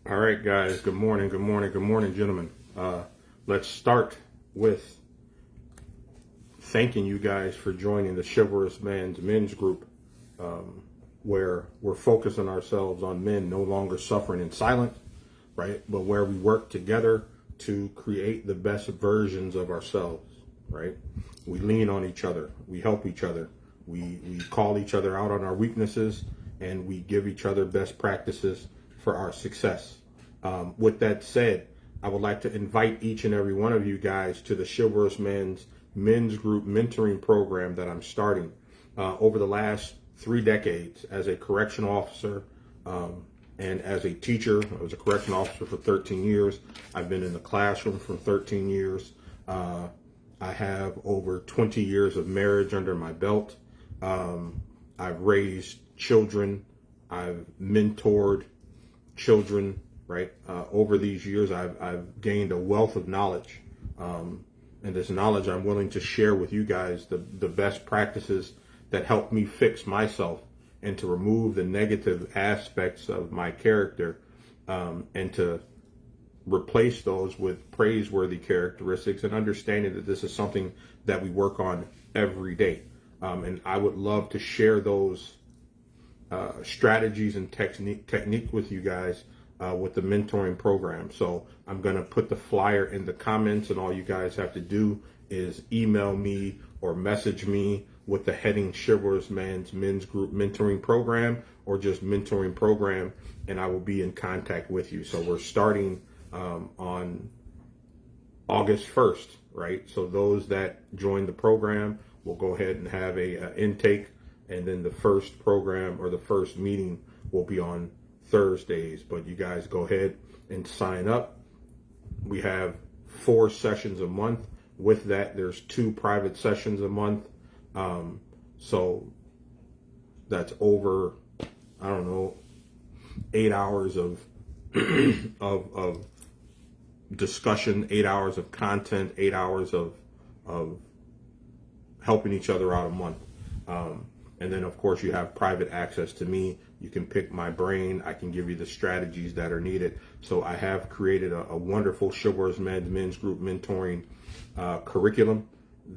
All right, guys. Good morning. Good morning. Good morning, gentlemen. Let's start with thanking you guys for joining the Chivalrous men's group, where we're focusing ourselves on men no longer suffering in silence, right? But where we work together to create the best versions of ourselves, right? We lean on each other. We help each other. We call each other out on our weaknesses, and we give each other best practices for our success. With that said, I would like to invite each and every one of you guys to the Chivalrous men's group mentoring program that I'm starting. Over the last 3 decades as a correctional officer and as a teacher, I was a correctional officer for 13 years. I've been in the classroom for 13 years. I have over 20 years of marriage under my belt. I've raised children. I've mentored children, right? Over these years, I've gained a wealth of knowledge. And this knowledge I'm willing to share with you guys, the best practices that help me fix myself and to remove the negative aspects of my character, and to replace those with praiseworthy characteristics, and understanding that this is something that we work on every day. And I would love to share those strategies and technique with you guys with the mentoring program. So I'm going to put the flyer in the comments, and all you guys have to do is email me or message me with the heading Chivalrous men's group mentoring program, or just mentoring program, and I will be in contact with you. So we're starting on August 1st, right? So those that join the program will go ahead and have a intake, and then the first program or the first meeting will be on Thursdays. But you guys go ahead and sign up. We have 4 sessions a month. With that, there's 2 private sessions a month. So that's over, 8 hours of of discussion, 8 hours of content, 8 hours of helping each other out a month. And then, of course, you have private access to me. You can pick my brain. I can give you the strategies that are needed. So I have created a wonderful Chivalrous men's group mentoring curriculum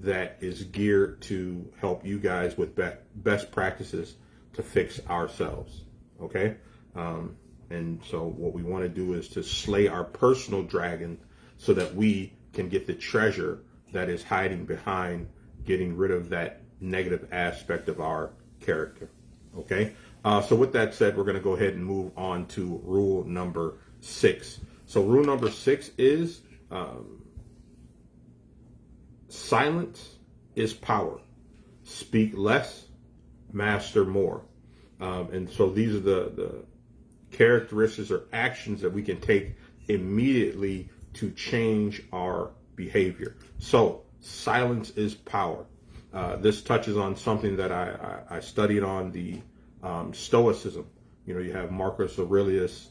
that is geared to help you guys with best practices to fix ourselves. Okay? And so what we want to do is to slay our personal dragon so that we can get the treasure that is hiding behind getting rid of that negative aspect of our character. Okay? So with that said, we're going to go ahead and move on to rule number 6. So rule number 6 is silence is power. Speak less, master more. And so these are the characteristics or actions that we can take immediately to change our behavior. So silence is power. This touches on something that I studied on, the Stoicism. You have Marcus Aurelius,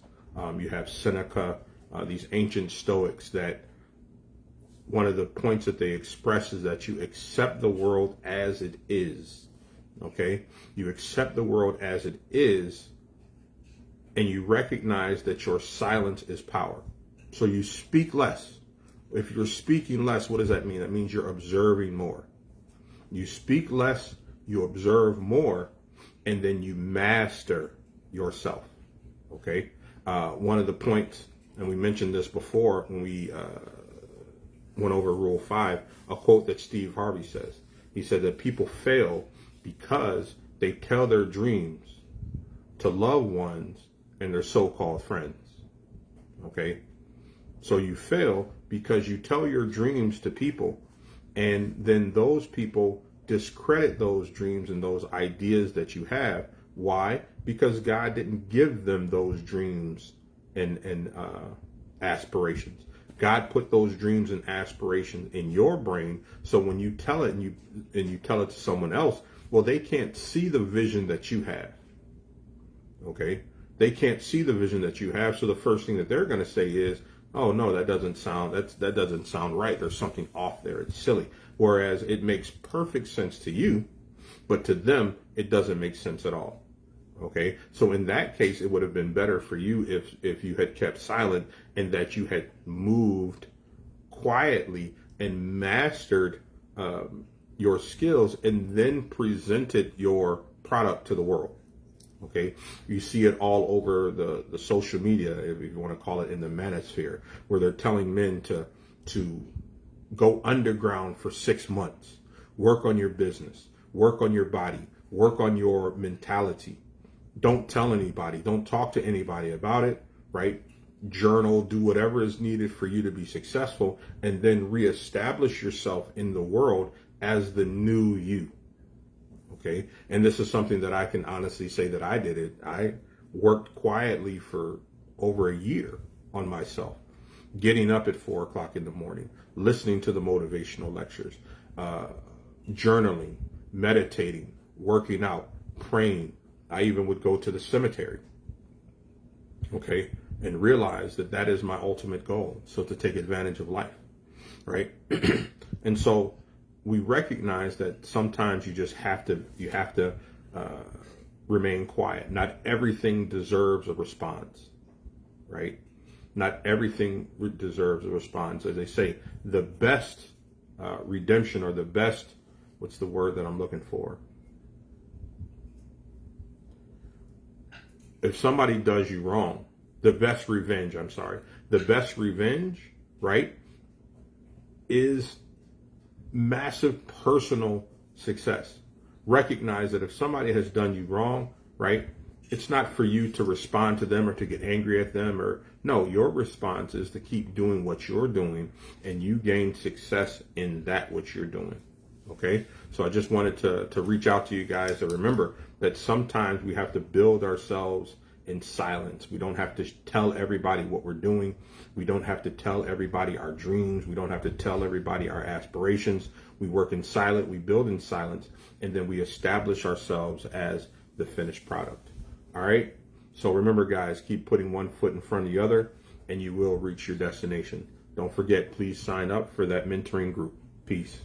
you have Seneca, these ancient Stoics, that one of the points that they express is that you accept the world as it is. Okay? You accept the world as it is, and you recognize that your silence is power. So you speak less. If you're speaking less, what does that mean? That means you're observing more. You speak less, you observe more, and then you master yourself. Okay? One of the points, and we mentioned this before when we went over Rule 5, a quote that Steve Harvey says. He said that people fail because they tell their dreams to loved ones and their so-called friends. Okay? So you fail because you tell your dreams to people, and then those people discredit those dreams and those ideas that you have. Why? Because God didn't give them those dreams and aspirations. God put those dreams and aspirations in your brain. So when you tell it and you tell it to someone else, well, they can't see the vision that you have. Okay? They can't see the vision that you have. So the first thing that they're going to say is, "Oh no, that doesn't sound right. There's something off there. It's silly." Whereas it makes perfect sense to you, but to them it doesn't make sense at all. Okay, so in that case, it would have been better for you if you had kept silent and that you had moved quietly and mastered your skills and then presented your product to the world. Okay, you see it all over the social media, if you want to call it, in the manosphere, where they're telling men to go underground for 6 months, work on your business, work on your body, work on your mentality. Don't tell anybody. Don't talk to anybody about it, right? Journal, do whatever is needed for you to be successful, and then reestablish yourself in the world as the new you. Okay. And this is something that I can honestly say that I did it. I worked quietly for over a year on myself, getting up at 4 o'clock in the morning, listening to the motivational lectures, journaling, meditating, working out, praying. I even would go to the cemetery, okay, and realize that that is my ultimate goal. So to take advantage of life, right? And so we recognize that sometimes you just have to remain quiet. Not everything deserves a response, right? Not everything deserves a response. As they say, the best redemption, or the best, what's the word that I'm looking for? If somebody does you wrong, the best revenge, right, is massive personal success. Recognize that if somebody has done you wrong, right, it's not for you to respond to them or to get angry at them, or no, your response is to keep doing what you're doing, and you gain success in that which you're doing. Okay, so I just wanted to reach out to you guys to remember that sometimes we have to build ourselves in silence. We don't have to tell everybody what we're doing. We don't have to tell everybody our dreams. We don't have to tell everybody our aspirations. We work in silence, we build in silence, and then we establish ourselves as the finished product. All right, so remember, guys, keep putting one foot in front of the other, and you will reach your destination. Don't forget, please sign up for that mentoring group. Peace.